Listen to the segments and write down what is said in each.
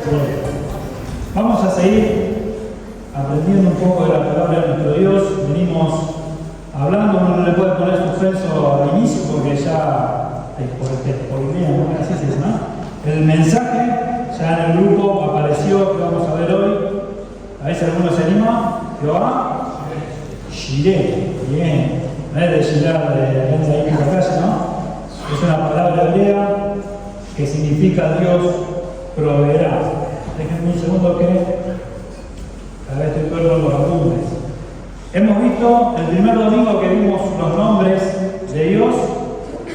Bien. Vamos a seguir aprendiendo un poco de la palabra de nuestro Dios. Venimos hablando, uno no le puede poner suspenso al inicio porque ya ¿no? El mensaje ya en el grupo apareció, que vamos a ver hoy. A ver si alguno se anima. Jehová Jireh. Bien. No es de girar de ahí en la calle, ¿no? Es una palabra hebrea que significa Dios proveerá. Déjenme un segundo que cada vez estoy perdiendo los apuntes. Hemos visto el primer domingo que vimos los nombres de Dios.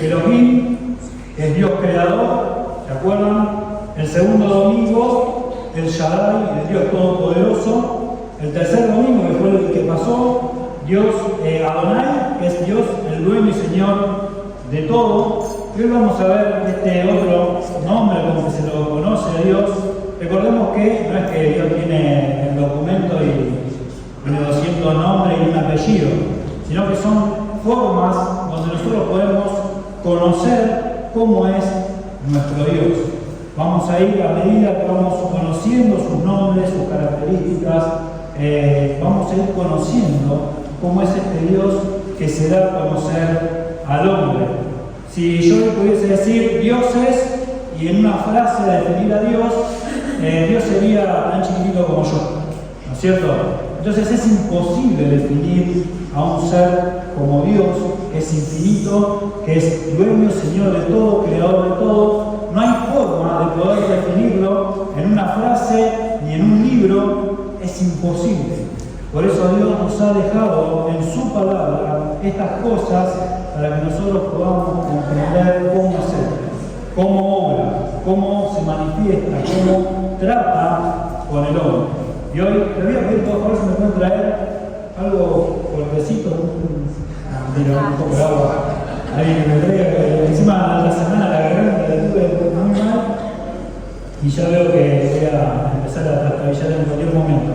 Elohim es Dios creador, ¿se acuerdan? El segundo domingo, el Shaddai, el Dios todopoderoso. El tercer domingo, que fue el que pasó, Dios Adonai, que es Dios, el dueño y Señor de todo. Y hoy vamos a ver este otro nombre, como que se lo conoce a Dios. Recordemos que no es que Dios tiene el documento y tiene 200 nombres y un apellido, sino que son formas donde nosotros podemos conocer cómo es nuestro Dios. Vamos a ir a medida que vamos conociendo sus nombres, sus características, vamos a ir conociendo cómo es este Dios que se da a conocer al hombre. Si yo le pudiese decir dioses y en una frase definir a Dios, Dios sería tan chiquitito como yo, ¿no es cierto? Entonces es imposible definir a un ser como Dios, que es infinito, que es dueño, Señor de todo, creador de todo. No hay forma de poder definirlo en una frase ni en un libro, es imposible. Por eso Dios nos ha dejado en su palabra estas cosas para que nosotros podamos comprender cómo hacer, cómo obra, cómo se manifiesta, cómo trata con el hombre. Y hoy les voy a pedir por favor si me pueden traer algo fuertecito, un poco de agua, alguien que me traiga, que encima de la semana la garganta la tuve muy mal y ya veo que voy a empezar a trastabillar en cualquier momento.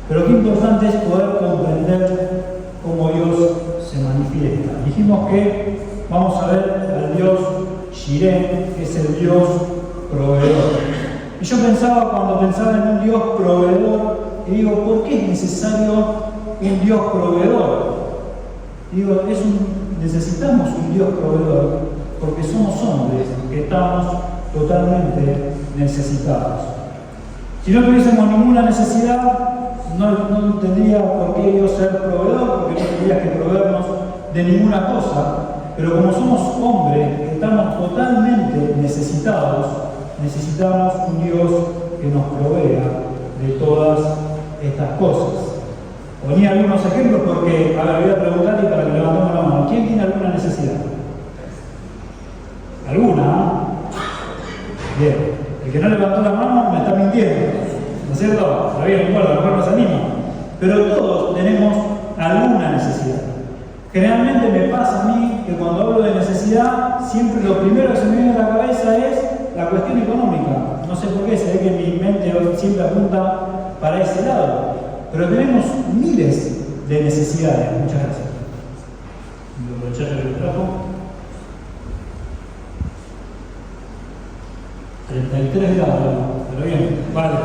Pero qué importante es poder comprender cómo Dios se manifiesta. Dijimos que vamos a ver al Dios Jireh, que es el Dios proveedor. Y yo pensaba, cuando pensaba en un Dios proveedor, y digo, ¿por qué es necesario un Dios proveedor? Digo, necesitamos un Dios proveedor porque somos hombres que estamos totalmente necesitados. Si no tuviésemos ninguna necesidad, no tendría por qué Dios ser proveedor, porque no tendría que proveernos de ninguna cosa. Pero como somos hombres que estamos totalmente necesitados, necesitamos un Dios que nos provea de todas estas cosas. Ponía algunos ejemplos porque, a ver, voy a preguntarle para que levantemos la mano. ¿Quién tiene alguna necesidad? ¿Alguna? Bien. El que no levantó la mano me está mintiendo, ¿no es cierto? Está bien, no importa, a lo mejor nos anima. Pero todos tenemos alguna necesidad. Generalmente me pasa a mí que cuando hablo de necesidad, siempre lo primero que se me viene a la cabeza es la cuestión económica. No sé por qué, se ve que mi mente siempre apunta para ese lado. Pero tenemos miles de necesidades. Muchas gracias. Voy a aprovechar que lo trajo. 33 grados, pero bien, vale.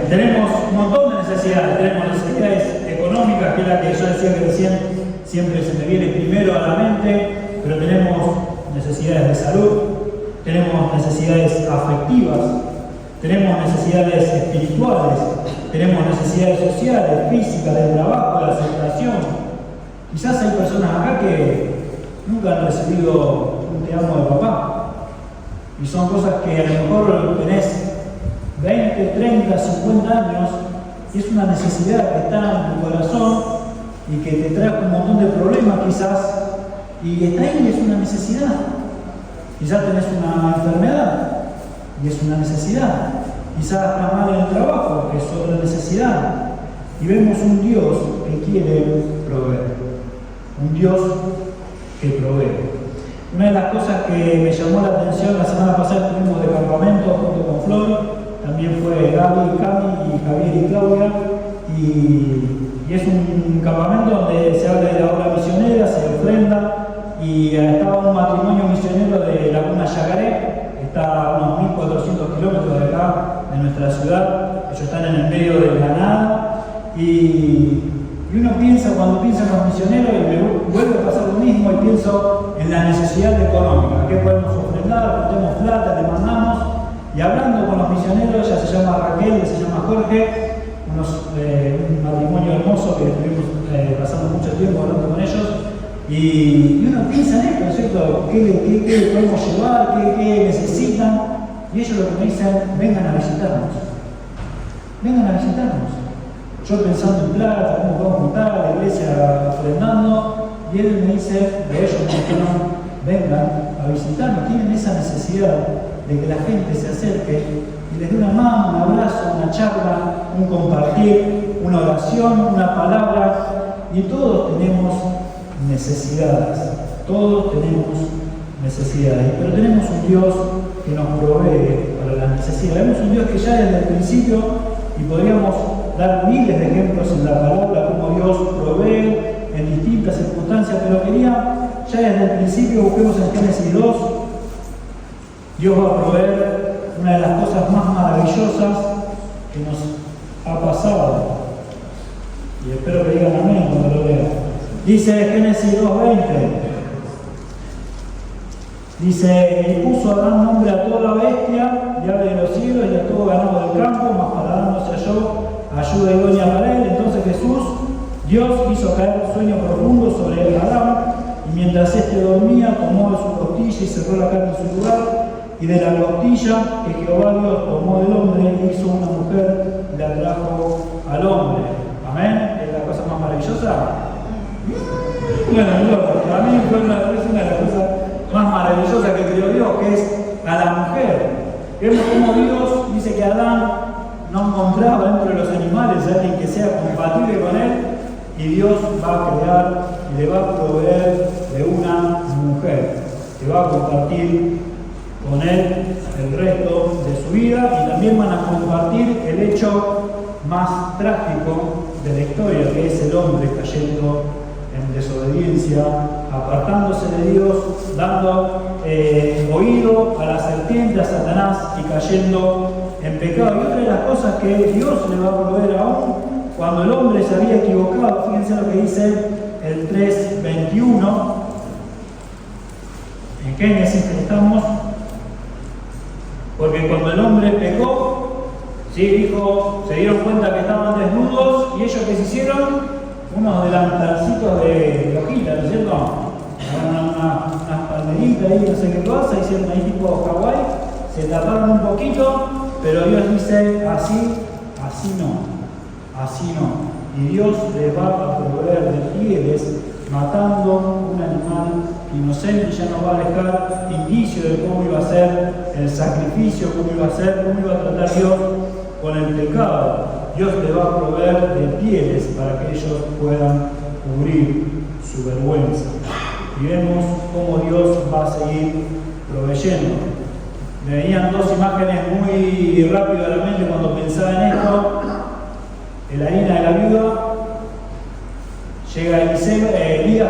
Tenemos un montón de necesidades. Tenemos necesidades económicas, que es la que yo decía que recién siempre se me viene primero a la mente, pero tenemos necesidades de salud, tenemos necesidades afectivas, tenemos necesidades espirituales, tenemos necesidades sociales, físicas, del trabajo, de la aceptación. Quizás hay personas acá que nunca han recibido un te amo de papá. Y son cosas que a lo mejor tenés 20, 30, 50 años y es una necesidad que está en tu corazón y que te trae un montón de problemas quizás. Y está ahí, es una necesidad. Quizás tenés una enfermedad y es una necesidad. Quizás estás mal en el trabajo, es otra necesidad. Y vemos un Dios que quiere proveer. Un Dios que provee. Una de las cosas que me llamó la atención la semana pasada, estuvimos de campamento junto con Flor, también fue Gaby, Cami y Javier y Claudia, y es un campamento donde se habla de la obra misionera, se ofrenda, y estaba un matrimonio misionero de Laguna Yacaré, está nuestra ciudad, ellos están en el medio de la nada, y uno piensa, cuando piensa en los misioneros, y me vuelve a pasar lo mismo, y pienso en la necesidad económica, ¿qué podemos ofrendar? Tenemos plata, le mandamos, y hablando con los misioneros, ella se llama Raquel, ella se llama Jorge, un matrimonio hermoso que estuvimos pasando mucho tiempo hablando con ellos, y uno piensa en esto, ¿no es cierto? ¿Qué podemos llevar? ¿Qué necesitan? Y ellos lo que me dicen, vengan a visitarnos. Vengan a visitarnos. Yo pensando en plata, cómo podemos juntar, la iglesia ofrendando, y él me dice, ellos me dijeron, vengan a visitarnos. Tienen esa necesidad de que la gente se acerque y les dé una mano, un abrazo, una charla, un compartir, una oración, una palabra. Y todos tenemos necesidades, todos tenemos necesidades, pero tenemos un Dios que nos provee para las necesidades. Tenemos un Dios que ya desde el principio, y podríamos dar miles de ejemplos en la palabra, cómo Dios provee en distintas circunstancias, pero quería ya desde el principio, busquemos en Génesis 2, Dios va a proveer una de las cosas más maravillosas que nos ha pasado. Y espero que digan amén cuando lo lean. Dice Génesis 2:20. Dice, y puso Adán nombre a toda bestia y ave de los cielos y a todo ganado del campo, mas para Adán no se halló ayuda idónea para él. Entonces Jesús, Dios hizo caer un sueño profundo sobre Adán, y mientras éste dormía, tomó de su costilla y cerró la carne en su lugar. Y de la costilla que Jehová Dios tomó del hombre, hizo una mujer y la trajo al hombre. Amén. ¿Es la cosa más maravillosa? Bueno, para mí fue una de las cosas más maravillosas que creó Dios, que es a la mujer. Vemos cómo Dios dice que Adán no encontraba dentro de los animales a alguien que sea compatible con él, y Dios va a crear y le va a proveer de una mujer que va a compartir con él el resto de su vida, y también van a compartir el hecho más trágico de la historia, que es el hombre cayendo en desobediencia, apartándose de Dios, dando oído a la serpiente, a Satanás, y cayendo en pecado. Y otra de las cosas que Dios le va a proveer aún cuando el hombre se había equivocado, fíjense lo que dice el 3:21, en Génesis que estamos, porque cuando el hombre pecó, ¿sí? Dijo, se dieron cuenta que estaban desnudos, y ellos que se hicieron unos delantalcitos de hojita, ¿no es cierto? Unas palmeritas ahí, no sé qué cosa, hicieron ahí tipo Hawái, se taparon un poquito, pero Dios dice, así no. Y Dios les va a proveer de pieles, matando un animal inocente, y ya nos va a dejar indicio de cómo iba a ser el sacrificio, cómo iba a tratar Dios con el pecado. Dios le va a proveer de pieles para que ellos puedan cubrir su vergüenza. Y vemos cómo Dios va a seguir proveyendo. Me venían dos imágenes muy rápido a la mente cuando pensaba en esto. Elina de la viuda, llega Elías,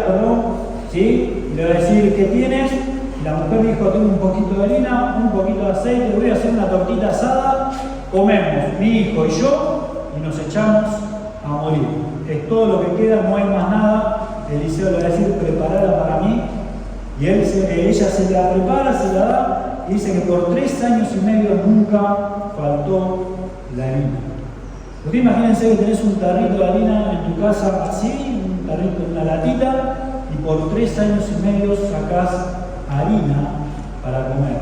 ¿sí? Y le va a decir, ¿qué tienes? Y la mujer dijo, tengo un poquito de harina, un poquito de aceite, voy a hacer una tortita asada, comemos, mi hijo y yo, y nos echamos a morir. Es todo lo que queda, no hay más nada. Eliseo le va a decir, preparada para mí. Y ella se la prepara, se la da, y dice que por 3 años y medio nunca faltó la harina. Porque imagínense que tenés un tarrito de harina en tu casa así, un tarrito, una latita, y por 3 años y medio sacás harina para comer.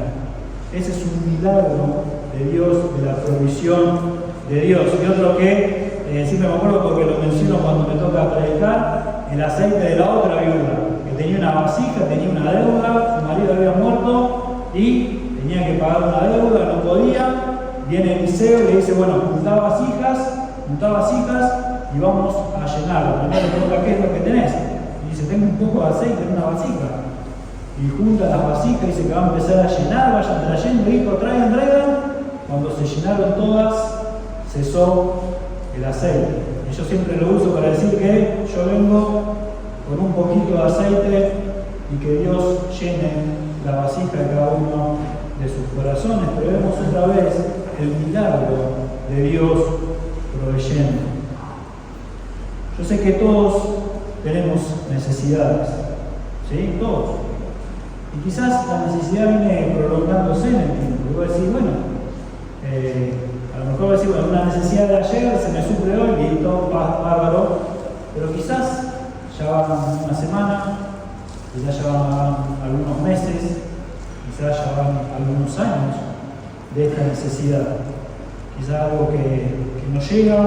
Ese es un milagro de Dios, de la provisión de Dios. Y otro que siempre me acuerdo porque lo menciono cuando me toca predicar, el aceite de la otra viuda, que tenía una vasija, tenía una deuda, su marido había muerto y tenía que pagar una deuda, no podía. Viene Eliseo y le dice, bueno, juntá vasijas y vamos a llenarlo. Primero le pregunta, ¿qué es lo que tenés? Y dice, tengo un poco de aceite en una vasija. Y junta las vasijas y dice que va a empezar a llenar, vayan trayendo, hijo, traigan. Cuando se llenaron todas, cesó el aceite. Y yo siempre lo uso para decir que yo vengo con un poquito de aceite y que Dios llene la vasija de cada uno de sus corazones. Pero vemos otra vez el milagro de Dios proveyendo. Yo sé que todos tenemos necesidades, ¿sí? Todos. Y quizás la necesidad viene prolongándose en el tiempo. Y voy a decir, bueno, a lo mejor voy a decir, bueno, una necesidad de ayer se me suple hoy y todo bárbaro, pero quizás ya van una semana, quizás ya van algunos meses, quizás ya van algunos años de esta necesidad. Quizás algo que no llega,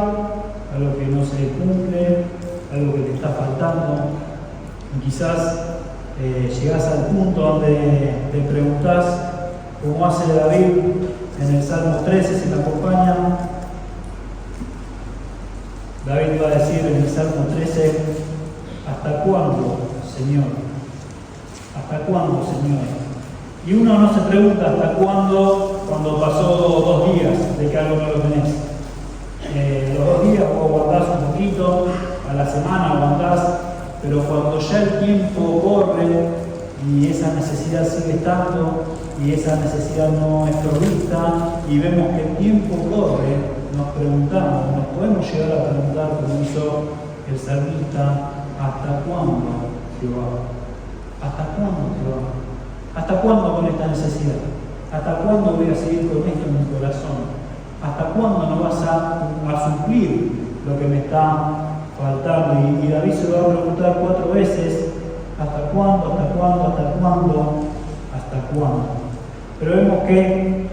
algo que no se cumple, algo que te está faltando. Y quizás llegás al punto donde te preguntás, como hace David en el Salmo 13, si me acompañan. David va a decir en el Salmo 13, ¿hasta cuándo, Señor? ¿Hasta cuándo, Señor? Y uno no se pregunta hasta cuándo cuando pasó 2 días de que algo no lo tenés. Los 2 días vos aguantás un poquito, a la semana aguantás, pero cuando ya el tiempo corre y esa necesidad sigue estando y esa necesidad no es provista y vemos que el tiempo corre, nos preguntamos, nos podemos llegar a preguntar, como hizo el salmista, ¿hasta cuándo, Jehová? ¿Hasta cuándo, Jehová? ¿Hasta cuándo con esta necesidad? ¿Hasta cuándo voy a seguir con esto en mi corazón? ¿Hasta cuándo no vas a suplir lo que me está faltando? Y David se va a preguntar 4 veces, ¿hasta cuándo? ¿Hasta cuándo? ¿Hasta cuándo? ¿Hasta cuándo? Pero vemos que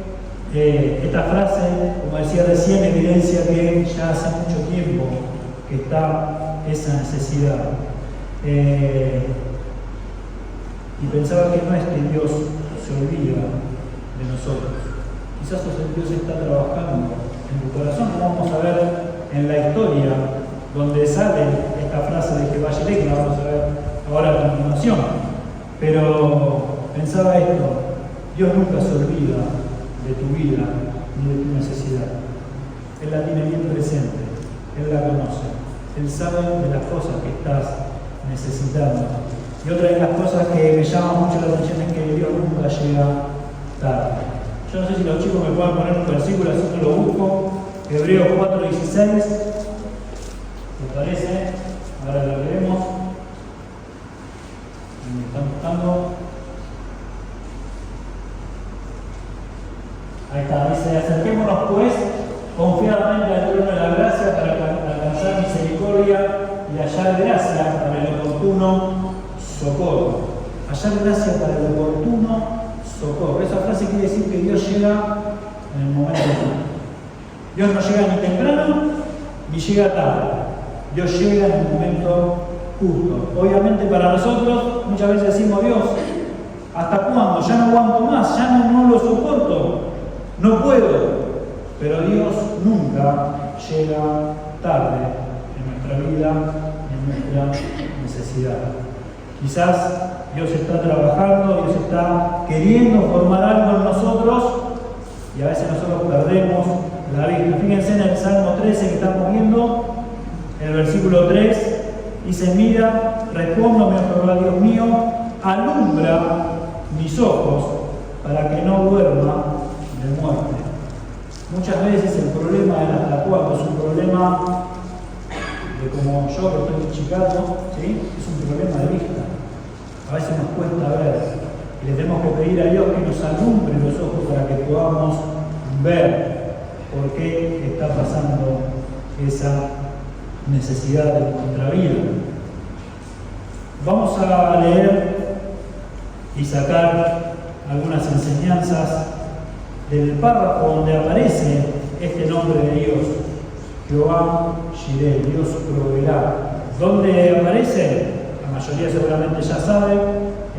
esta frase, como decía recién, evidencia que ya hace mucho tiempo que está esa necesidad. Y pensaba que no es que Dios se olvida de nosotros. Quizás Dios está trabajando en tu corazón, como vamos a ver en la historia, donde sale esta frase de Jehová Jireh, que la vamos a ver ahora a continuación. Pero pensaba esto, Dios nunca se olvida de tu vida ni de tu necesidad. Él la tiene bien presente, Él la conoce, Él sabe de las cosas que estás necesitando. Y otra de las cosas que me llama mucho la atención es que Dios nunca llega tarde. Yo no sé si los chicos me pueden poner un versículo, así que lo busco. Hebreos 4:16. ¿Les parece? Ahora lo leemos. Me están buscando. Ahí está, dice: acerquémonos pues confiadamente al trono de la gracia para alcanzar misericordia y hallar gracia para el oportuno socorro. Hallar gracia para el oportuno socorro. Esa frase quiere decir que Dios llega en el momento justo. Dios no llega ni temprano ni llega tarde. Dios llega en el momento justo. Obviamente para nosotros muchas veces decimos: Dios, ¿hasta cuándo? Ya no aguanto más, ya no lo soporto, no puedo. Pero Dios nunca llega tarde en nuestra vida, en nuestra necesidad. Quizás Dios está trabajando, Dios está queriendo formar algo en nosotros y a veces nosotros perdemos la vista. Fíjense en el Salmo 13 que estamos viendo, el versículo 3, dice: mira, respóndeme, Jehová Dios mío, alumbra mis ojos para que no duerma de muerte. Muchas veces el problema del hasta cuándo es un problema de, como yo que estoy chicano, ¿sí? Es un problema de vista. A veces nos cuesta ver y le tenemos que pedir a Dios que nos alumbre los ojos para que podamos ver por qué está pasando esa necesidad de nuestra vida. Vamos a leer y sacar algunas enseñanzas del párrafo donde aparece este nombre de Dios, Jehová Jireh, Dios proveerá. ¿Dónde aparece? La mayoría seguramente ya sabe,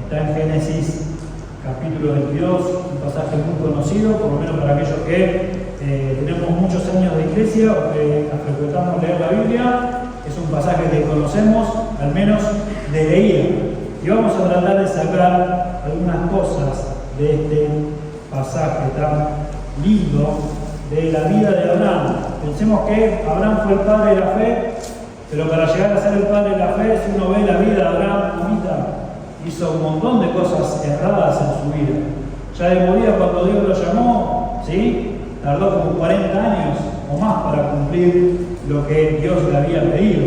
está en Génesis capítulo 22, un pasaje muy conocido, por lo menos para aquellos que tenemos muchos años de iglesia o que frecuentamos leer la Biblia. Es un pasaje que conocemos, al menos de leído. Y vamos a tratar de sacar algunas cosas de este pasaje tan lindo de la vida de Abraham. Pensemos que Abraham fue el padre de la fe, pero para llegar a ser el padre de la fe, si uno ve la vida de Abraham, hizo un montón de cosas erradas en su vida. Ya de morir cuando Dios lo llamó, ¿sí? tardó como 40 años o más para cumplir lo que Dios le había pedido.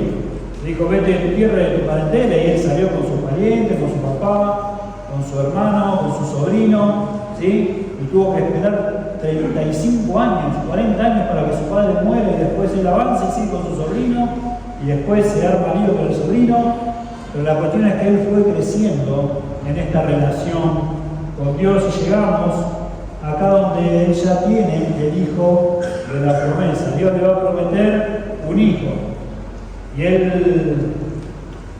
Le dijo, vete de tu tierra y de tu parentela, y él salió con sus parientes, con su papá, con su hermano, con su sobrino, ¿sí? Y tuvo que esperar 35 años, 40 años para que su padre muera y después él avance y sigue con su sobrino y después se arma lío con el sobrino. Pero la cuestión es que él fue creciendo en esta relación con Dios y llegamos acá donde él ya tiene el hijo de la promesa. Dios le va a prometer un hijo. Y él,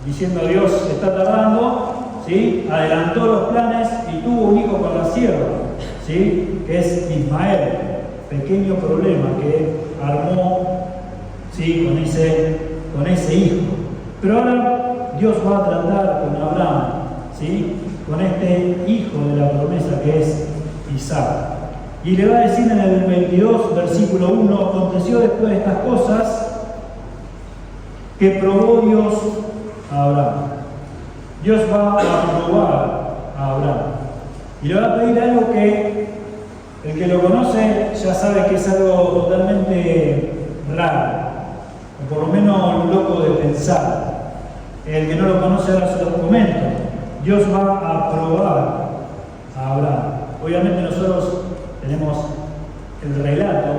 diciendo Dios está tardando, ¿sí? Adelantó los planes y tuvo un hijo con la sierva, ¿sí? Que es Ismael. Pequeño problema que armó, ¿sí? con ese hijo. Pero ahora Dios va a tratar con Abraham, ¿sí? Con este hijo de la promesa que es Isaac. Y le va a decir en el 22, versículo 1, aconteció después de estas cosas que probó Dios a Abraham. Dios va a probar a Abraham. Y le va a pedir algo que el que lo conoce ya sabe que es algo totalmente raro, o por lo menos loco de pensar. El que no lo conoce ahora se lo comento. Dios va a probar a Abraham. Obviamente nosotros tenemos el relato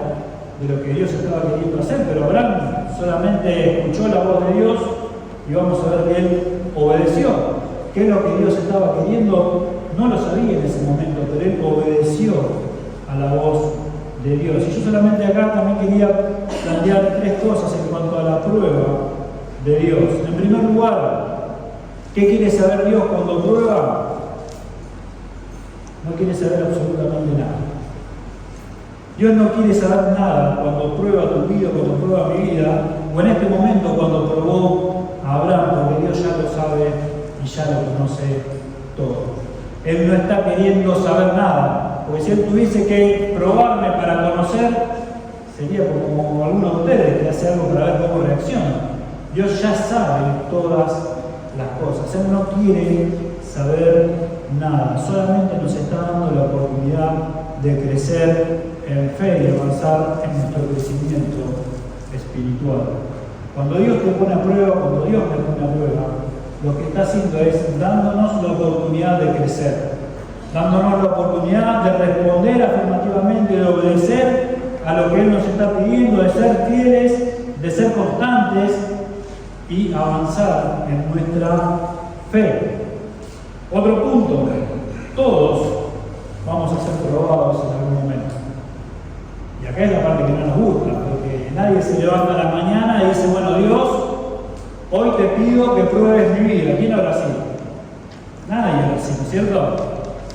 de lo que Dios estaba queriendo hacer, pero Abraham solamente escuchó la voz de Dios y vamos a ver que él obedeció. ¿Qué es lo que Dios estaba queriendo? No lo sabía en ese momento, pero él obedeció a la voz de Dios. Y yo solamente acá también quería plantear tres cosas en cuanto a la prueba de Dios. En primer lugar, ¿qué quiere saber Dios cuando prueba? No quiere saber absolutamente nada. Dios no quiere saber nada cuando prueba tu vida, cuando prueba mi vida, o en este momento cuando probó a Abraham, porque Dios ya lo sabe y ya lo conoce todo. Él no está queriendo saber nada, porque si él tuviese que probarme para conocer, sería como alguno de ustedes que hace algo para ver cómo reacciona. Dios ya sabe todas las cosas. Él no quiere saber nada, solamente nos está dando la oportunidad de crecer en fe y avanzar en nuestro crecimiento espiritual. Cuando Dios te pone a prueba, cuando Dios te pone a prueba, lo que está haciendo es dándonos la oportunidad de crecer, dándonos la oportunidad de responder afirmativamente, de obedecer a lo que Él nos está pidiendo, de ser fieles, de ser constantes y avanzar en nuestra fe. Otro punto, todos vamos a ser probados en algún momento. Y acá es la parte que no nos gusta, porque nadie se levanta a la mañana y dice, bueno, Dios, hoy te pido que pruebes mi vida. ¿Quién habrá sido? Nadie habrá sido, ¿no es cierto?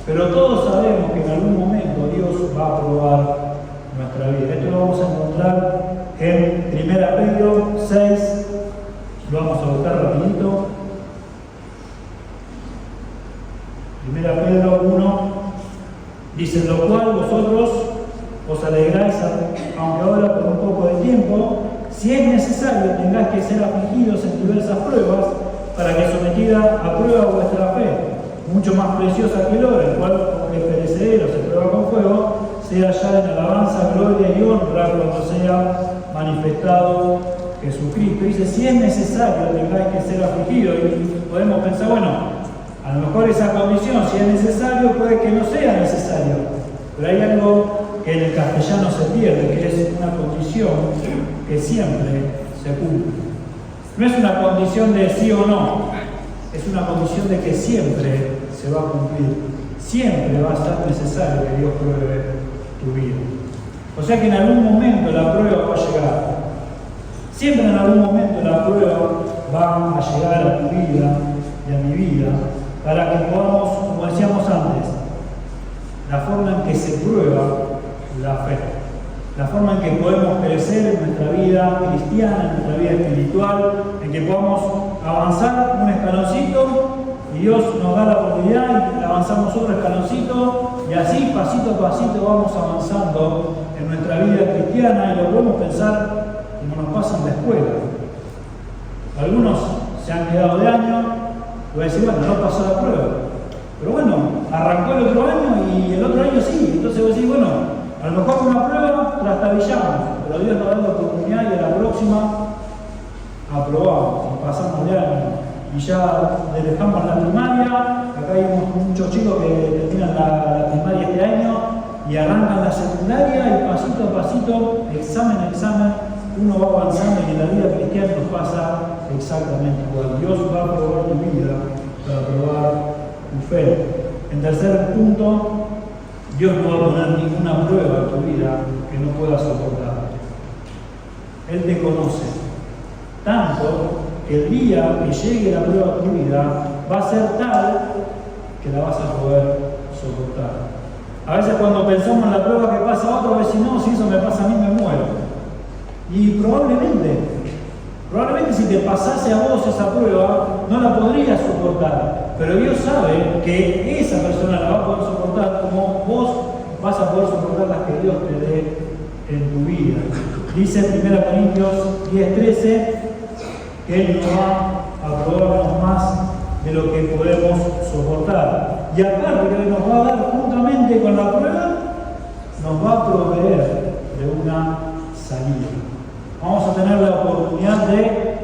Pero todos sabemos que en algún momento Dios va a probar nuestra vida. Esto lo vamos a encontrar en 1 Pedro 6, lo vamos a buscar rapidito. 1 Pedro 1 dice, lo cual vosotros os alegráis, aunque ahora por un poco de tiempo, si es necesario tengáis que ser afligidos en diversas pruebas, para que sometida a prueba vuestra fe, mucho más preciosa que el oro, el cual, aunque perecedero se prueba con fuego, sea ya en alabanza, gloria y honra cuando sea manifestado Jesucristo. Dice, si es necesario tengáis que ser afligidos, y podemos pensar, bueno, a lo mejor esa condición, si es necesario, puede que no sea necesario, pero hay algo que en el castellano se pierde, que es una condición que siempre se cumple. No es una condición de sí o no, es una condición de que siempre se va a cumplir. Siempre va a ser necesario que Dios pruebe tu vida. O sea que en algún momento la prueba va a llegar. Siempre en algún momento la prueba va a llegar a tu vida y a mi vida, para que podamos, como decíamos antes, la forma en que se prueba la fe, la forma en que podemos crecer en nuestra vida cristiana, en nuestra vida espiritual, en que podamos avanzar un escaloncito y Dios nos da la oportunidad y avanzamos otro escaloncito y así pasito a pasito vamos avanzando en nuestra vida cristiana, y lo podemos pensar como nos pasa en la escuela. Algunos se han quedado de año, voy a decir, bueno, no pasó la prueba. Pero bueno, arrancó el otro año y el otro año sí. Entonces vos decís, bueno, A lo mejor una prueba trastabillamos, pero Dios nos da la oportunidad y a la próxima aprobamos y pasamos de año. Y ya dejamos la primaria. Acá hay muchos chicos que terminan la primaria este año y arrancan la secundaria y pasito a pasito, examen a examen, uno va avanzando y en la vida cristiana nos pasa exactamente igual. Dios va a probar tu vida para probar tu fe. En tercer punto, Dios no va a poner ninguna prueba en tu vida que no puedas soportar. Él te conoce tanto que el día que llegue la prueba a tu vida va a ser tal que la vas a poder soportar. A veces cuando pensamos en la prueba que pasa a otro, a veces no, si eso me pasa a mí me muero. Y probablemente si te pasase a vos esa prueba, no la podrías soportar. Pero Dios sabe que esa persona la va a poder soportar como vos vas a poder soportar las que Dios te dé en tu vida. Dice 1 Corintios 10:13 que Él nos va a probarnos más de lo que podemos soportar. Y aparte que nos va a dar juntamente con la prueba, nos va a proveer de una salida. Vamos a tener la oportunidad de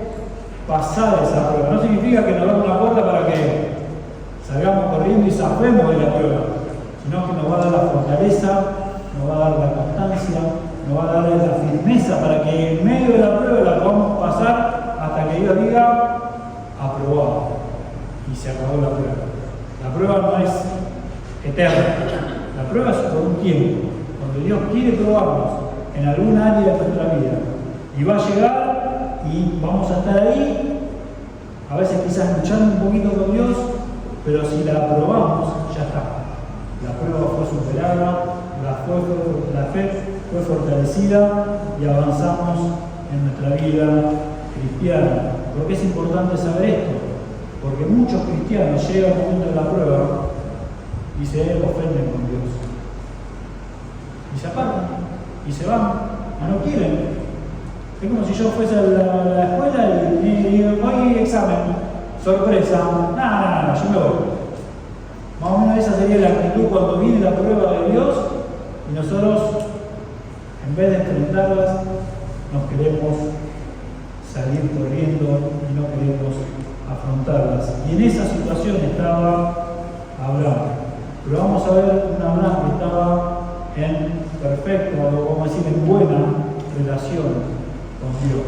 pasar esa prueba. No significa que nos da una puerta para que salgamos corriendo y zafemos de la prueba, sino que nos va a dar la fortaleza, nos va a dar la constancia, nos va a dar la firmeza para que en medio de la prueba la podamos pasar hasta que Dios diga aprobado y se acabó la prueba. La prueba no es eterna, la prueba es por un tiempo, cuando Dios quiere probarnos en algún área de nuestra vida y va a llegar y vamos a estar ahí, a veces quizás luchando un poquito con Dios, pero si la aprobamos, ya está. La prueba fue superada, la fe fue fortalecida y avanzamos en nuestra vida cristiana. ¿Por qué es importante saber esto? Porque muchos cristianos llegan al momento de la prueba y se ofenden con Dios. Y se apartan, y se van, no quieren. Es como si yo fuese a la escuela y hoy examen, sorpresa, nada, yo me voy. Más o menos esa sería la actitud cuando viene la prueba de Dios y nosotros, en vez de enfrentarlas, nos queremos salir corriendo y no queremos afrontarlas. Y en esa situación estaba Abraham. Pero vamos a ver un Abraham que estaba en perfecta, o vamos a decir, en buena relación con Dios.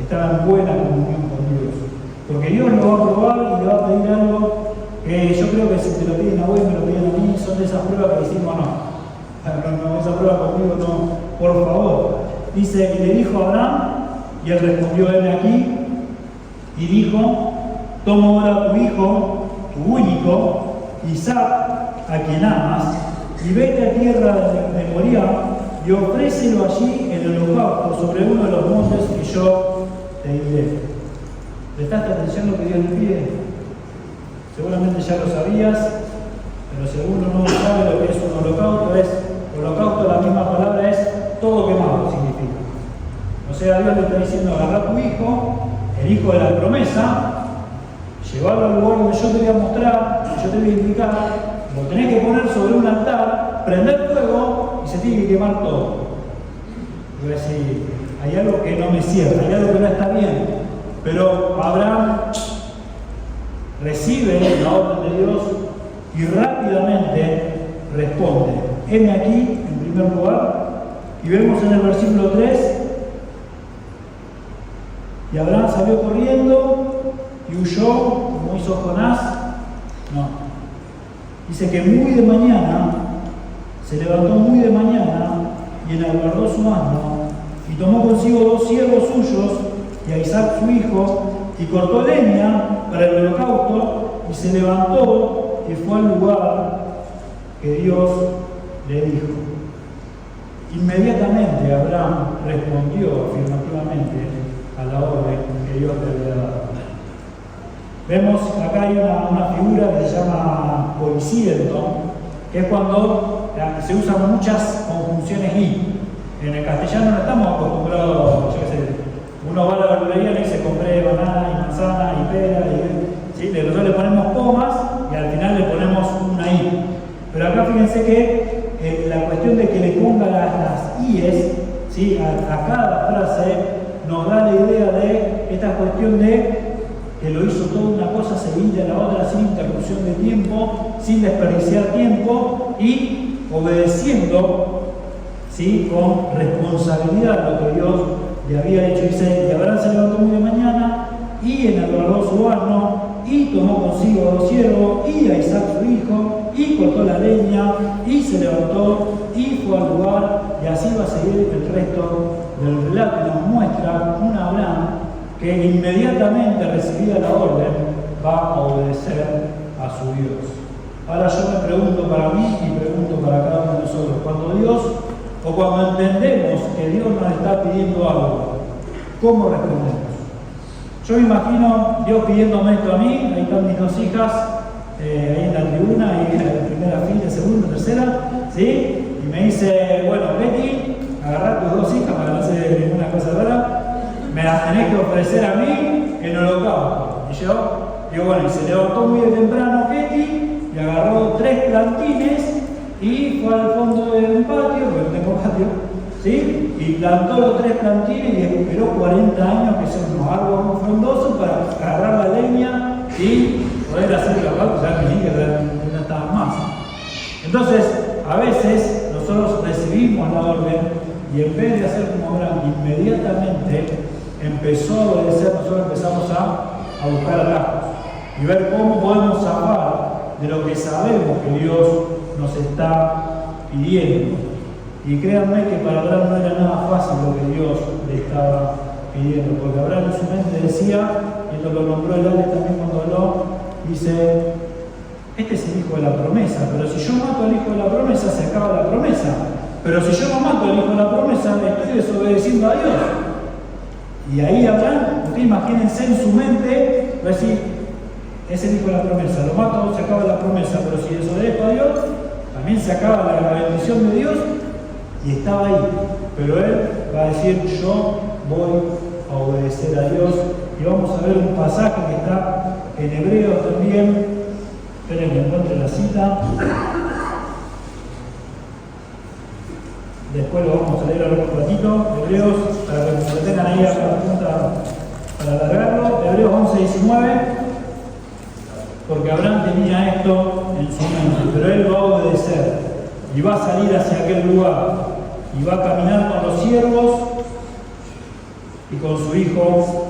Estaba en buena comunión con Dios. Porque Dios lo va a probar y le va a pedir algo que yo creo que si te lo piden a vos y me lo piden a mí, son de esas pruebas que decimos no, esa prueba conmigo no, por favor. Dice, y le dijo a Abraham, y él respondió, heme aquí, y dijo, toma ahora tu hijo, tu único, Isaac, a quien amas, y vete a tierra de Moriah, y ofrécelo allí en el holocausto sobre uno de los montes que yo te diré. ¿Prestaste atención a lo que Dios le pide? Seguramente ya lo sabías, pero si alguno no sabe lo que es un holocausto, la misma palabra es todo quemado, significa. O sea, Dios le está diciendo, agarra a tu hijo, el hijo de la promesa, llevarlo al lugar donde yo te voy a mostrar, yo te voy a indicar, lo tenés que poner sobre un altar, prender fuego y se tiene que quemar todo. Y voy a decir, hay algo que no me cierra, hay algo que no está bien. Pero Abraham recibe la orden de Dios y rápidamente responde. Heme aquí, en primer lugar, y vemos en el versículo 3, y Abraham salió corriendo y huyó, como hizo Jonás. No. Dice que muy de mañana, se levantó muy de mañana y enalbardó su asno y tomó consigo 2 siervos suyos y a Isaac su hijo y cortó leña para el holocausto y se levantó y fue al lugar que Dios le dijo. Inmediatamente Abraham respondió afirmativamente a la orden que Dios le había dado. Vemos acá hay una figura que se llama coincidentón, que es cuando se usan muchas conjunciones y. En el castellano no estamos acostumbrados, yo qué sé, uno va a la verdulería y dice compré banana y manzana y pera, ¿sí? Nosotros le ponemos comas y al final le ponemos una i. Pero acá fíjense que la cuestión de que le ponga ¿sí? A cada frase nos da la idea de esta cuestión de que lo hizo toda una cosa seguida a la otra sin interrupción de tiempo, sin desperdiciar tiempo y obedeciendo, ¿sí? Con responsabilidad lo que Dios le había dicho. Dice, y Abraham se levantó muy de mañana y enarboló su asno y tomó consigo a 2 siervos y a Isaac su hijo y cortó la leña y se levantó y fue al lugar, y así va a seguir el resto del relato. Y nos muestra un Abraham que inmediatamente recibida la orden va a obedecer a su Dios. Ahora yo me pregunto para mí y pregunto para cada uno de nosotros, cuando Dios o cuando entendemos que Dios nos está pidiendo algo, ¿cómo respondemos? Yo me imagino Dios pidiéndome esto a mí, ahí están mis 2 hijas, ahí en la tribuna, ahí en la primera fila, segunda, tercera, ¿sí? Y me dice, bueno, Betty, agarrar tus 2 hijas para no hacer ninguna cosa rara, me las tenés que ofrecer a mí en holocausto. Y yo digo, bueno, y se levantó muy de temprano Betty y agarró 3 plantines y fue al fondo del patio, porque no tengo patio, ¿sí? Y plantó los 3 plantines y esperó 40 años, que son unos árboles muy frondosos, para agarrar la leña y poder hacer el holocausto, ya que no estaban más. Entonces, a veces nosotros recibimos la orden y en vez de hacer como Abraham, inmediatamente empezó a obedecer, nosotros empezamos a buscar atajos y ver cómo podemos zafar de lo que sabemos que Dios nos está pidiendo. Y créanme que para Abraham no era nada fácil lo que Dios le estaba pidiendo, porque Abraham en su mente decía, y esto lo nombró el Ale también cuando habló, dice, este es el hijo de la promesa, pero si yo mato al hijo de la promesa, se acaba la promesa. Pero si yo no mato al hijo de la promesa, me estoy desobedeciendo a Dios. Y ahí Abraham, ustedes imagínense en su mente, va a decir, es el hijo de la promesa, lo mato, se acaba la promesa, pero si desobedezco a Dios, también se acaba la bendición de Dios, y estaba ahí. Pero él va a decir, yo voy a obedecer a Dios. Y vamos a ver un pasaje que está en Hebreos también. Esperen que encuentre la cita. Después lo vamos a leer ahora un ratito. Hebreos, para que se lo tengan ahí a la punta para alargarlo. Hebreos 11:19. Porque Abraham tenía esto en su mente, pero él va a obedecer y va a salir hacia aquel lugar y va a caminar con los siervos y con su hijo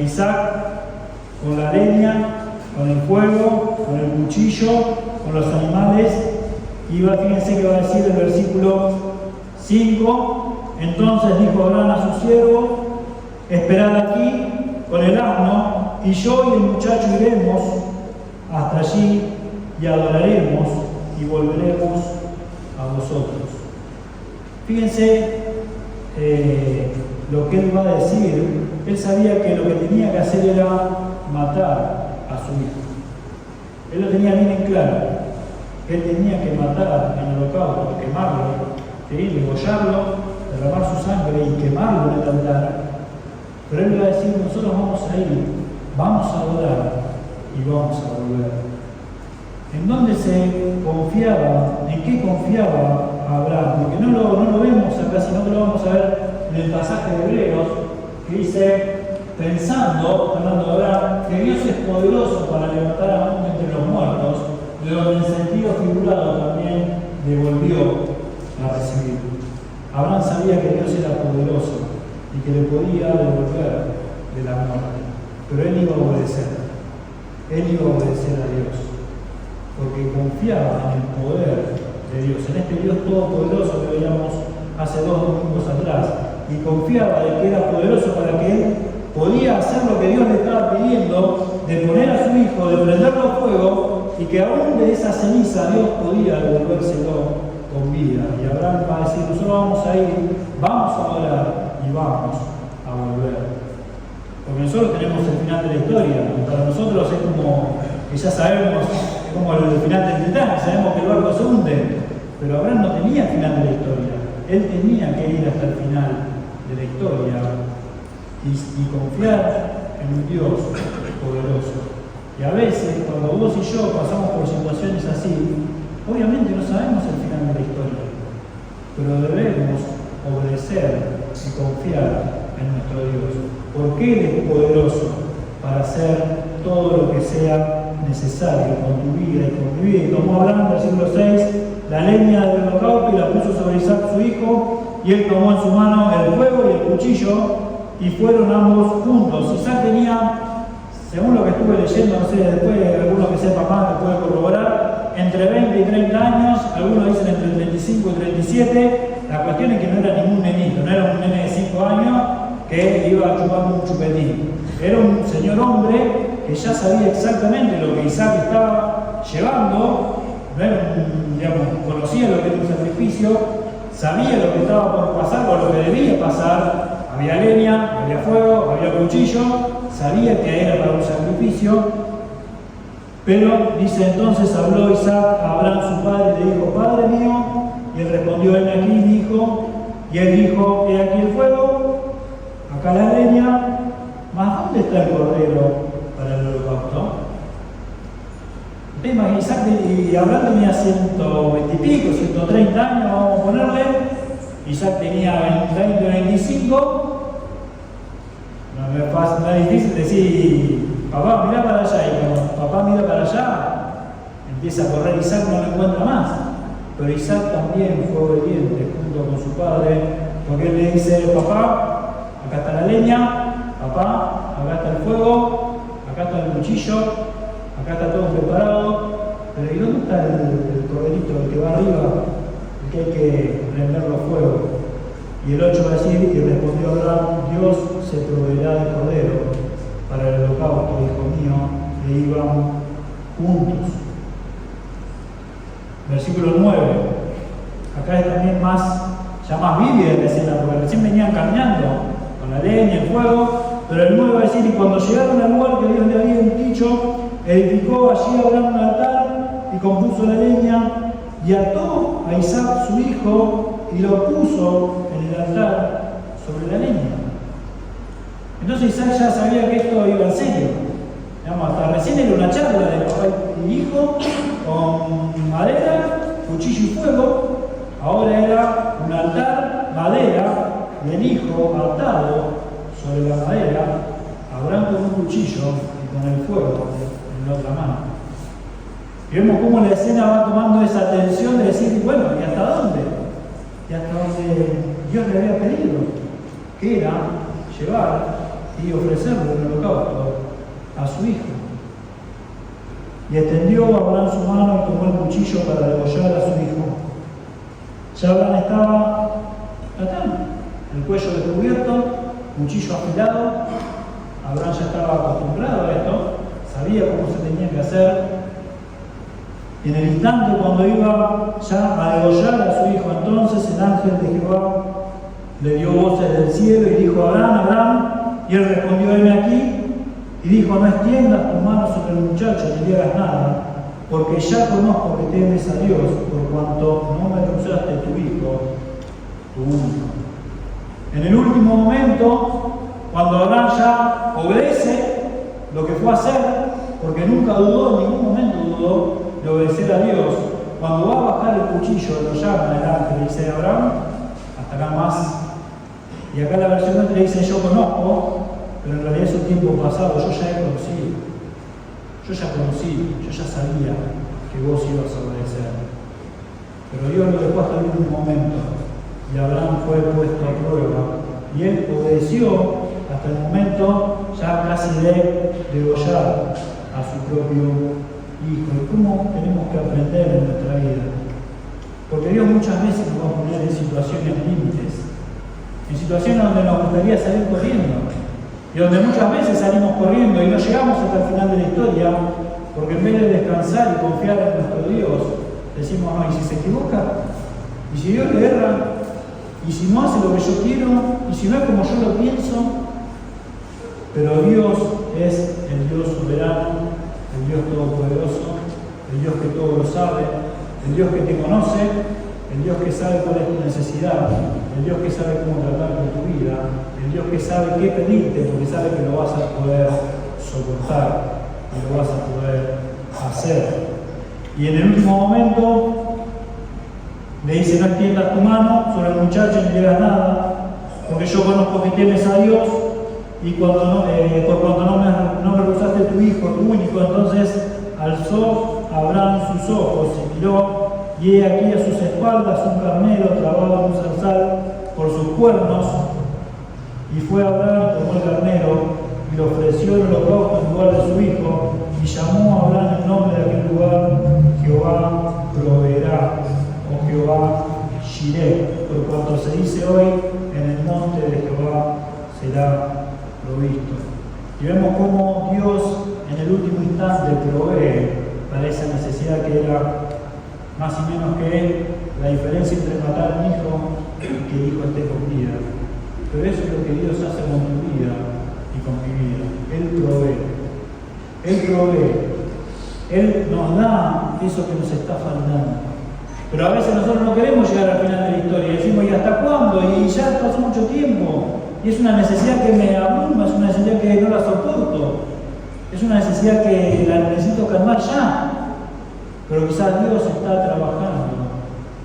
Isaac, con la leña, con el fuego, con el cuchillo, con los animales. Y fíjense que va a decir el versículo 5, entonces dijo Abraham a su siervo, esperad aquí con el asno, y yo y el muchacho iremos hasta allí y adoraremos y volveremos a vosotros. Fíjense lo que él va a decir. Él sabía que lo que tenía que hacer era matar a su hijo. Él lo tenía bien en claro. Él tenía que matar en el holocausto, quemarlo, degollarlo, derramar su sangre y quemarlo en el altar. Pero él va a decir, nosotros vamos a ir, vamos a adorar y vamos a volver. ¿En dónde se confiaba? ¿En qué confiaba Abraham? Porque no lo vemos acá, sino que lo vamos a ver en el pasaje de Hebreos, que dice, pensando, hablando de Abraham, que Dios es poderoso para levantar a uno entre los muertos, de donde en sentido figurado también devolvió a recibir. Abraham sabía que Dios era poderoso y que le podía devolver de la muerte, pero él iba a obedecer. Él iba a obedecer a Dios, porque confiaba en el poder de Dios, en este Dios todopoderoso que veíamos hace 2 domingos atrás, y confiaba de que era poderoso para que él podía hacer lo que Dios le estaba pidiendo, de poner a su hijo, de prenderlo a fuego, y que aún de esa ceniza Dios podía devolvérselo con vida. Y Abraham va a decir, nosotros vamos a ir, vamos a adorar y vamos a volver. Porque nosotros tenemos el final de la historia, y para nosotros es como que ya sabemos, es como el final del Titanic, sabemos que el barco se hunde, pero Abraham no tenía el final de la historia, él tenía que ir hasta el final de la historia y confiar en un Dios poderoso. Y a veces, cuando vos y yo pasamos por situaciones así, obviamente no sabemos el final de la historia, pero debemos obedecer y confiar en nuestro Dios, porque Él es poderoso para hacer todo lo que sea necesario con tu vida y con mi vida. Y tomó Abraham, versículo 6, la leña del holocausto y la puso sobre Isaac su hijo, y él tomó en su mano el fuego y el cuchillo, y fueron ambos juntos. Isaac tenía, según lo que estuve leyendo, no sé, después alguno que sepa más que puede corroborar, entre 20 y 30 años, algunos dicen entre 35 y 37, la cuestión es que no era ningún nenito, no era un nene de 5 años que iba chupando un chupetín. Era un señor hombre que ya sabía exactamente lo que Isaac estaba llevando, no era conocía lo que era un sacrificio, sabía lo que estaba por pasar o lo que debía pasar. Había leña, había fuego, había cuchillo, sabía que era para un sacrificio. Pero dice entonces, habló Isaac a Abraham su padre y le dijo, Padre mío, y él respondió, heme aquí, mi hijo, y él dijo, he aquí el fuego, acá la leña, mas ¿dónde está el cordero para el holocausto? Isaac y Abraham tenía 120 y pico, 130 años, vamos a ponerle. Isaac tenía 20, 25. No es difícil decir, papá, mira para allá. Y cuando papá mira para allá, empieza a correr Isaac, no lo encuentra más. Pero Isaac también fue obediente junto con su padre, porque él le dice, papá, acá está la leña, papá, acá está el fuego, acá está el cuchillo, acá está todo preparado, pero ¿y dónde está el corderito, el que va arriba, el que hay que prenderlo a fuego? Y el 8 va a decir, y respondió Abraham, Dios se proveerá de cordero para el holocausto, hijo mío, e iban juntos. Versículo 9. Acá es también ya más vívida la escena, porque recién venían caminando con la leña, el fuego, pero el 9 va a decir, y cuando llegaron al lugar que Dios le había dicho, edificó allí Abraham un altar y compuso la leña y ató a Isaac su hijo y lo puso en el altar sobre la leña. Entonces Isaac ya sabía que esto iba en serio. Hasta recién era una charla de papá y hijo con madera, cuchillo y fuego. Ahora era un altar, madera y el hijo atado sobre la madera, Abraham con un cuchillo y con el fuego en la otra mano. Y vemos cómo la escena va tomando esa tensión de decir, bueno, ¿y hasta dónde? Y hasta donde Dios le había pedido, que era llevar y ofrecerle un holocausto a su hijo. Y extendió Abraham su mano y tomó el cuchillo para degollar a su hijo. Ya Abraham estaba tratando, el cuello descubierto, cuchillo afilado. Abraham ya estaba acostumbrado a esto, sabía cómo se tenía que hacer. Y en el instante cuando iba ya a degollar a su hijo, entonces el ángel de Jehová le dio voces del cielo y dijo, Abraham, Abraham, y él respondió, heme aquí, y dijo, no extiendas tu mano sobre el muchacho ni le hagas nada, porque ya conozco que temes a Dios, por cuanto no me rehusaste tu hijo, tu único. En el último momento, cuando Abraham ya obedece lo que fue a hacer, porque nunca dudó, en ningún momento dudó de obedecer a Dios, cuando va a bajar el cuchillo, lo llama el ángel y dice, Abraham, hasta acá más. Y acá la versión nuestra dice, yo conozco, pero en realidad es un tiempo pasado, yo ya he conocido. Yo ya conocí, yo ya sabía que vos ibas a obedecer. Pero Dios lo dejó hasta el último momento. Y Abraham fue puesto a prueba. Y él obedeció hasta el momento ya casi de degollar a su propio hijo. ¿Y cómo tenemos que aprender en nuestra vida? Porque Dios muchas veces nos va a poner en situaciones límites, en situaciones donde nos gustaría salir corriendo, y donde muchas veces salimos corriendo y no llegamos hasta el final de la historia, porque en vez de descansar y confiar en nuestro Dios, decimos, no, ¿y si se equivoca? ¿Y si Dios le erra? ¿Y si no hace lo que yo quiero? ¿Y si no es como yo lo pienso? Pero Dios es el Dios soberano, el Dios todopoderoso, el Dios que todo lo sabe, el Dios que te conoce, el Dios que sabe cuál es tu necesidad, el Dios que sabe cómo tratar con tu vida, el Dios que sabe qué pedirte porque sabe que lo vas a poder soportar y lo vas a poder hacer. Y en el último momento, Le dice, no extiendas tu mano sobre el muchacho ni le hagas nada, porque yo conozco que temes a Dios y por cuando no me rehusaste tu hijo, tu único. Entonces alzó Abraham sus ojos y miró, y he aquí a sus espaldas un carnero trabado en un zarzal por sus cuernos. Y fue Abraham, tomó el carnero y lo ofreció en holocausto en lugar de su hijo, y llamó a Abraham el nombre de aquel lugar: Jehová proveerá, o Jehová Jireh, por cuanto se dice hoy, en el monte de Jehová será provisto. Y vemos cómo Dios en el último instante provee para esa necesidad que era más y menos que la diferencia entre matar a un hijo y que el hijo esté con vida. Pero eso es lo que Dios hace con tu vida y con mi vida. Él provee. Él provee. Él nos da eso que nos está faltando. Pero a veces nosotros no queremos llegar al final de la historia. Decimos, ¿y hasta cuándo? Y ya pasó mucho tiempo. Y es una necesidad que me abruma, es una necesidad que no la soporto. Es una necesidad que la necesito calmar ya. Pero quizás Dios está trabajando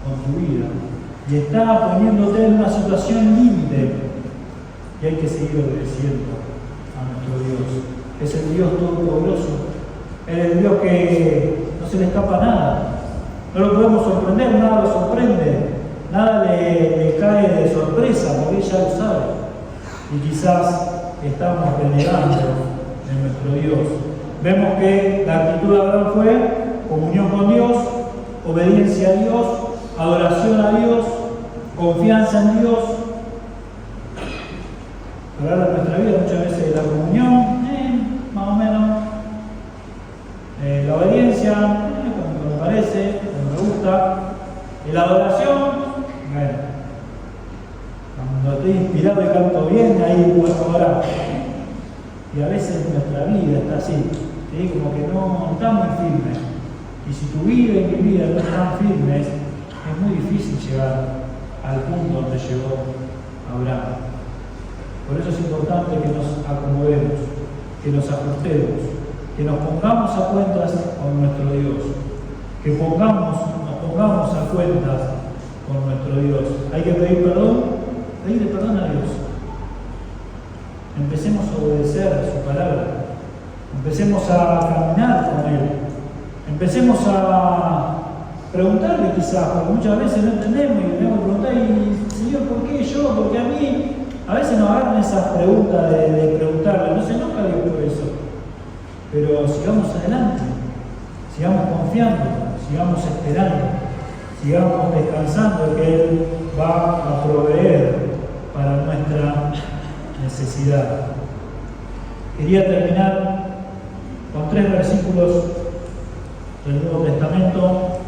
con tu vida y está poniéndote en una situación límite. Y hay que seguir obedeciendo a nuestro Dios. Es el Dios todopoderoso. Es el Dios que no se le escapa nada. No lo podemos sorprender, nada lo sorprende. Nada le cae de sorpresa, porque Él ya lo sabe. Y quizás estamos renegando de nuestro Dios. Vemos que la actitud de Abraham fue comunión con Dios, obediencia a Dios, adoración a Dios, confianza en Dios. Hablar de nuestra vida muchas veces la comunión, más o menos. La obediencia, como me parece, como me gusta. Y la adoración, bueno, cuando estoy inspirado y canto bien, ahí puedo orar. Y a veces nuestra vida está así, ¿sí? Como que no está muy firme. Y si tu vida y mi vida no están firmes, es muy difícil llegar al punto donde llegó Abraham. Por eso es importante que nos acomodemos, que nos ajustemos, que nos pongamos a cuentas con nuestro Dios, que nos pongamos a cuentas con nuestro Dios. Hay que pedir perdón, pedirle perdón a Dios. Empecemos a obedecer a su palabra, empecemos a caminar con Él, empecemos a preguntarle quizás, porque muchas veces no entendemos y tenemos que preguntar, y Señor, ¿por qué yo? Porque a mí, a veces nos agarran esas preguntas de preguntarle, no se enoja Dios por eso, pero sigamos adelante, sigamos confiando, sigamos esperando, sigamos descansando que Él va a proveer para nuestra necesidad. Quería terminar con 3 versículos del Nuevo Testamento.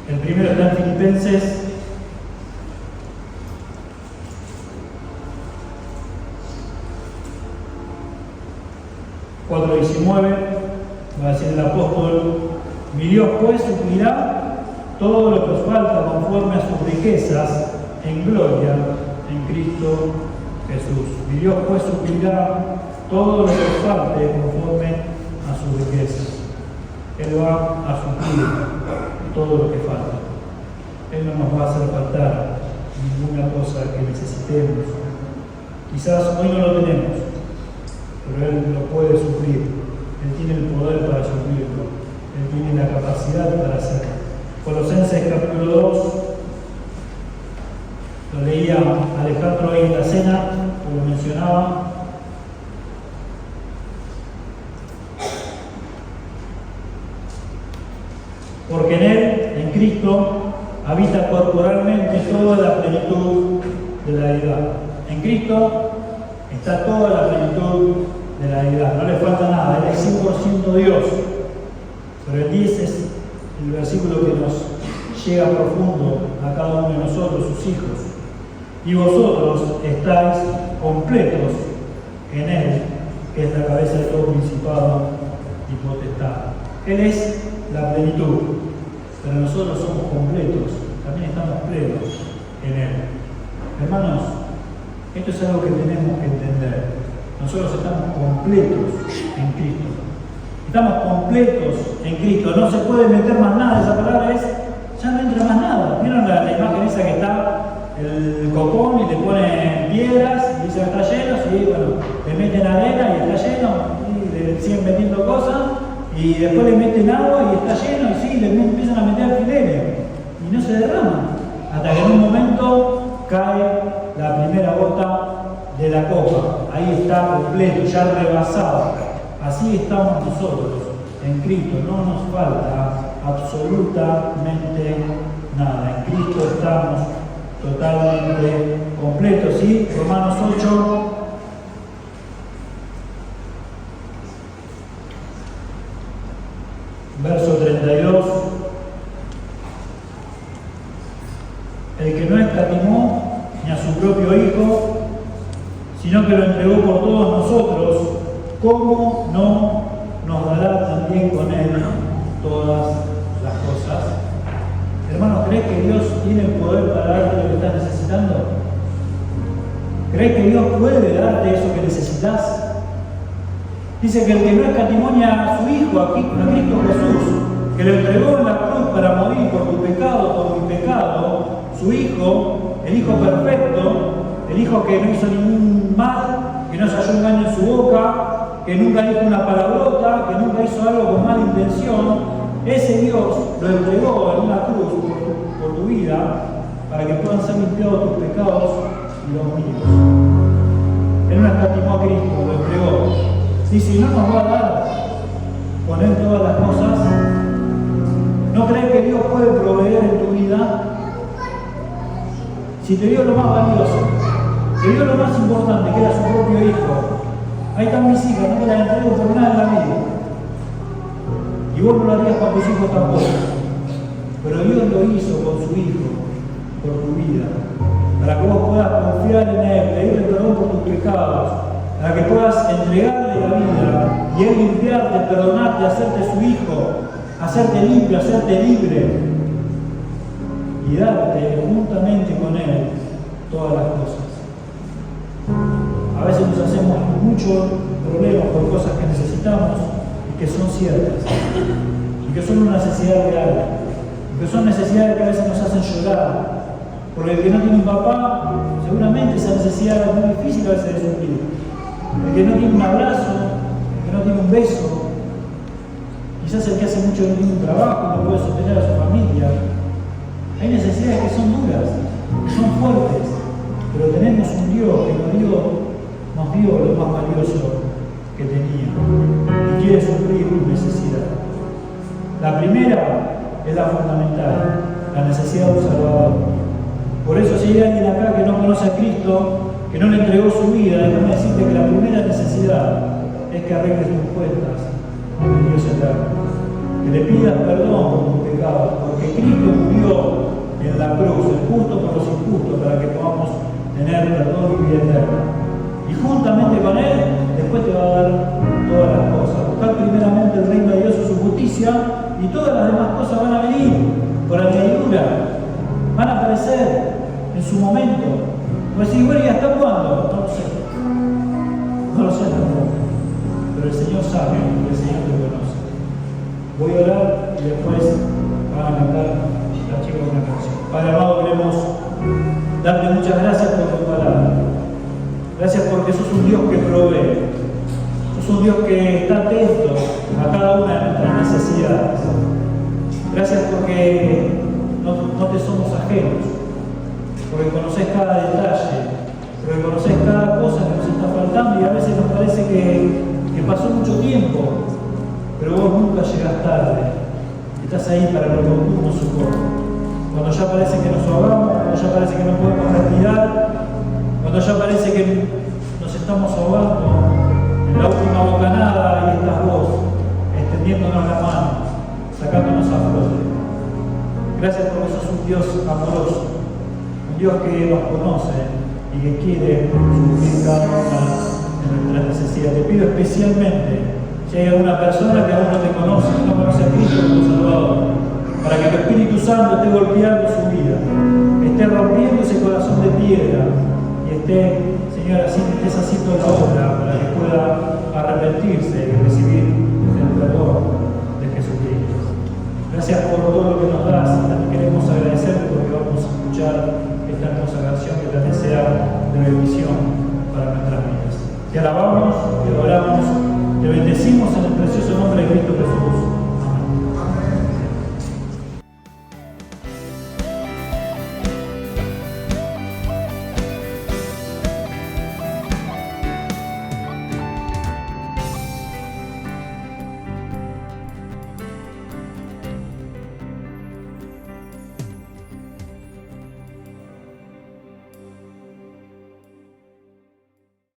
El primero está en Filipenses 4:19, va a decir el apóstol: mi Dios pues suplirá todo lo que os falta conforme a sus riquezas en gloria en Cristo Jesús. Mi Dios pues suplirá todo lo que os falte conforme a sus riquezas. Él va a suplir todo lo que falta. Él no nos va a hacer faltar ninguna cosa que necesitemos. Quizás hoy no lo tenemos, pero Él lo puede suplir. Él tiene el poder para suplirlo. Él tiene la capacidad para hacerlo. Colosenses capítulo 2, lo leía Alejandro ahí en la cena, como mencionaba. Porque en Él, en Cristo, habita corporalmente toda la plenitud de la deidad. En Cristo está toda la plenitud de la deidad. No le falta nada, Él es 100% Dios. Pero el 10 es el versículo que nos llega profundo a cada uno de nosotros, sus hijos. Y vosotros estáis completos en Él, que es la cabeza de todo principado y potestad. Él es la plenitud, pero nosotros somos completos, también estamos plenos en Él. Hermanos, esto es algo que tenemos que entender. Nosotros estamos completos en Cristo. Estamos completos en Cristo. No se puede meter más nada. Esa palabra es ya no entra más nada. ¿Vieron la imagen esa que está el copón y le ponen piedras y dice que está lleno? Sí, bueno, le meten arena y está lleno, y le siguen metiendo cosas, y después le meten agua y está lleno, y sí, le empiezan a meter alfileres y no se derrama. Hasta que en un momento cae la primera gota de la copa. Ahí está completo, ya rebasado. Así estamos nosotros en Cristo, no nos falta absolutamente nada. En Cristo estamos totalmente completos, ¿sí? Romanos 8. Verso 32. El que no escatimó ni a su propio Hijo, sino que lo entregó por todos nosotros, ¿cómo no nos dará también con Él todas las cosas? Hermanos, ¿crees que Dios tiene el poder para darte lo que estás necesitando? ¿Crees que Dios puede darte eso que necesitas? Dice que el que no escatimonia a su Hijo, a Cristo Jesús, que lo entregó en la cruz para morir por tu pecado, por mi pecado, su Hijo, el Hijo perfecto, el Hijo que no hizo ningún mal, que no se halló engaño en su boca, que nunca dijo una palabrota, que nunca hizo algo con mala intención, ese Dios lo entregó en una cruz por tu vida para que puedan ser limpiados tus pecados y los míos. Él no escatimó a Cristo, lo entregó. Si no nos va a dar con Él todas las cosas, ¿no crees que Dios puede proveer en tu vida? Si te dio lo más valioso, te dio lo más importante, que era su propio Hijo, ahí están mis hijas, no te las entrego por nada en la vida. Y vos no lo harías con tus hijos tampoco. Pero Dios lo hizo con su Hijo, por tu vida, para que vos puedas confiar en Él, pedirle perdón por tus pecados, para que puedas entregarle la vida y Él limpiarte, perdonarte, hacerte su Hijo, hacerte limpio, hacerte libre y darte juntamente con Él todas las cosas. A veces nos hacemos muchos problemas por cosas que necesitamos y que son ciertas, y que son una necesidad real, y que son necesidades que a veces nos hacen llorar, porque el que no tiene un papá, seguramente esa necesidad es muy difícil a veces de suplir. El que no tiene un abrazo, el que no tiene un beso, quizás el que hace mucho no tiene un trabajo, no puede sostener a su familia. Hay necesidades que son duras, que son fuertes, pero tenemos un Dios que nos dio lo más valioso que tenía y quiere suplir tu necesidad. La primera es la fundamental, la necesidad de un Salvador. Por eso si hay alguien acá que no conoce a Cristo, que no le entregó su vida, déjame decirte que la primera necesidad es que arregles tus cuentas con el Dios eterno. Que le pidas perdón por tus pecados, porque Cristo murió en la cruz, el justo por los injustos, para que podamos tener perdón y vida eterna. Y juntamente con Él, después te va a dar todas las cosas. Buscar primeramente el reino de Dios y su justicia, y todas las demás cosas van a venir por añadidura, van a aparecer en su momento. Pues si, bueno, ¿y hasta cuándo? No lo sé. No lo sé tampoco. Pero el Señor sabe, el Señor te conoce. Voy a orar y después van a cantar la chica una canción. Padre amado, queremos darte muchas gracias por tu palabra. Gracias porque sos un Dios que provee. Sos un Dios que está atento a cada una de nuestras necesidades. Gracias porque no te somos ajenos. Porque conocés cada detalle, porque conocés cada cosa que nos está faltando y a veces nos parece que pasó mucho tiempo, pero vos nunca llegás tarde. Estás ahí para el oportuno socorro. Cuando ya parece que nos ahogamos, cuando ya parece que no podemos respirar, cuando ya parece que nos estamos ahogando, en la última bocanada ahí estás vos, extendiéndonos la mano, sacándonos a flote. Gracias porque sos un Dios amoroso. Un Dios que nos conoce y que quiere suplir cada una de nuestras necesidades. Te pido especialmente, si hay alguna persona que aún no te conoce, que no conoce a Cristo como Salvador, para que el Espíritu Santo esté golpeando su vida, esté rompiendo ese corazón de piedra y esté, Señor, estés haciendo la obra para que pueda arrepentirse y recibir el perdón de Jesucristo. Gracias por todo lo que nos das, también queremos para nuestras vidas. Te alabamos, te adoramos, te bendecimos en el precioso nombre de Cristo Jesús.